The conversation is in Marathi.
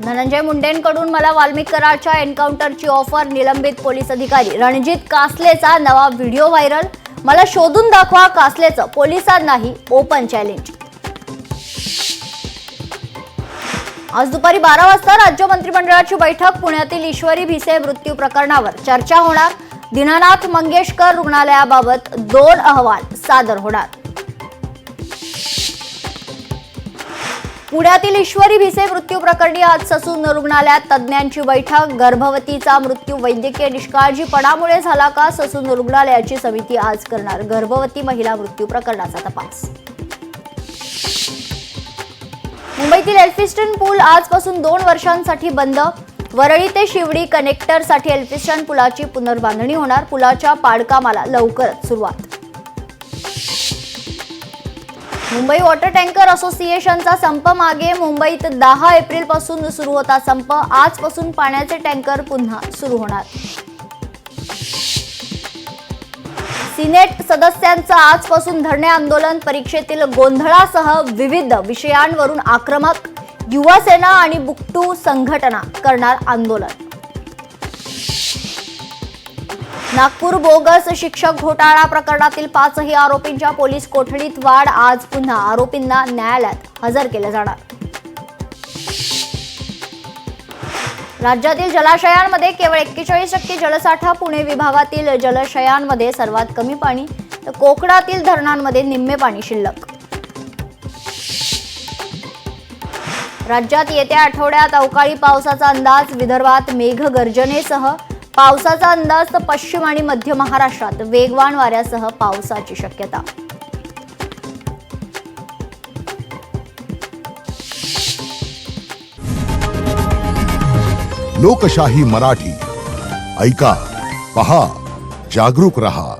धनंजय मुंडेंकडून मला वाल्मिक कराडच्या एन्काउंटरची ऑफर. निलंबित पोलीस अधिकारी रणजित कासलेचा नवा व्हिडिओ व्हायरल. मला शोधून दाखवा कासलेचं पोलिसांनाही ओपन चॅलेंज. आज दुपारी 12 वाजता राज्य मंत्रिमंडळाची बैठक. पुण्यातील ईश्वरी भिसे मृत्यू प्रकरणावर चर्चा होणार. दीनानाथ मंगेशकर रुग्णालयाबाबत 2 अहवाल सादर होणार. पुण्यातील ईश्वरी भिसे मृत्यू प्रकरणी आज ससून रुग्णालयात तज्ज्ञांची बैठक. गर्भवतीचा मृत्यू वैद्यकीय निष्काळजीपणामुळे झाला का? ससून रुग्णालयाची समिती आज करणार गर्भवती महिला मृत्यू प्रकरणाचा तपास. मुंबईतील एल्फिस्टन पूल आजपासून 2 वर्षांसाठी बंद. वरळी ते शिवडी कनेक्टरसाठी एल्फिस्टन पुलाची पुनर्बांधणी होणार. पुलाच्या पाडकामाला लवकरच सुरुवात. मुंबई वॉटर टँकर असोसिएशनचा संप मागे. मुंबईत 10 एप्रिलपासून सुरू होता संप. आजपासून पाण्याचे टँकर पुन्हा सुरू होणार. सिनेट सदस्यांचं आजपासून धरणे आंदोलन. परीक्षेतील गोंधळासह विविध विषयांवरून आक्रमक. युवा सेना आणि बुकटू संघटना करणार आंदोलन. नागपूर बोगस शिक्षक घोटाळा प्रकरणातील 5ही आरोपींच्या पोलीस कोठडीत वाढ. आज पुन्हा आरोपींना न्यायालयात हजर केलं जाणार. राज्यातील जलाशयांमध्ये केवळ 41% जलसाठा. पुणे विभागातील जलाशयांमध्ये सर्वात कमी पाणी, तर कोकणातील धरणांमध्ये निम्मे पाणी शिल्लक. राज्यात येत्या आठवड्यात अवकाळी पावसाचा अंदाज. विदर्भात मेघगर्जनेसह पावसाचा अंदाज. तर पश्चिम आणि मध्य महाराष्ट्रात वेगवान वाऱ्यासह पावसाची शक्यता. लोकशाही मराठी ऐका, पहा, जागरूक रहा.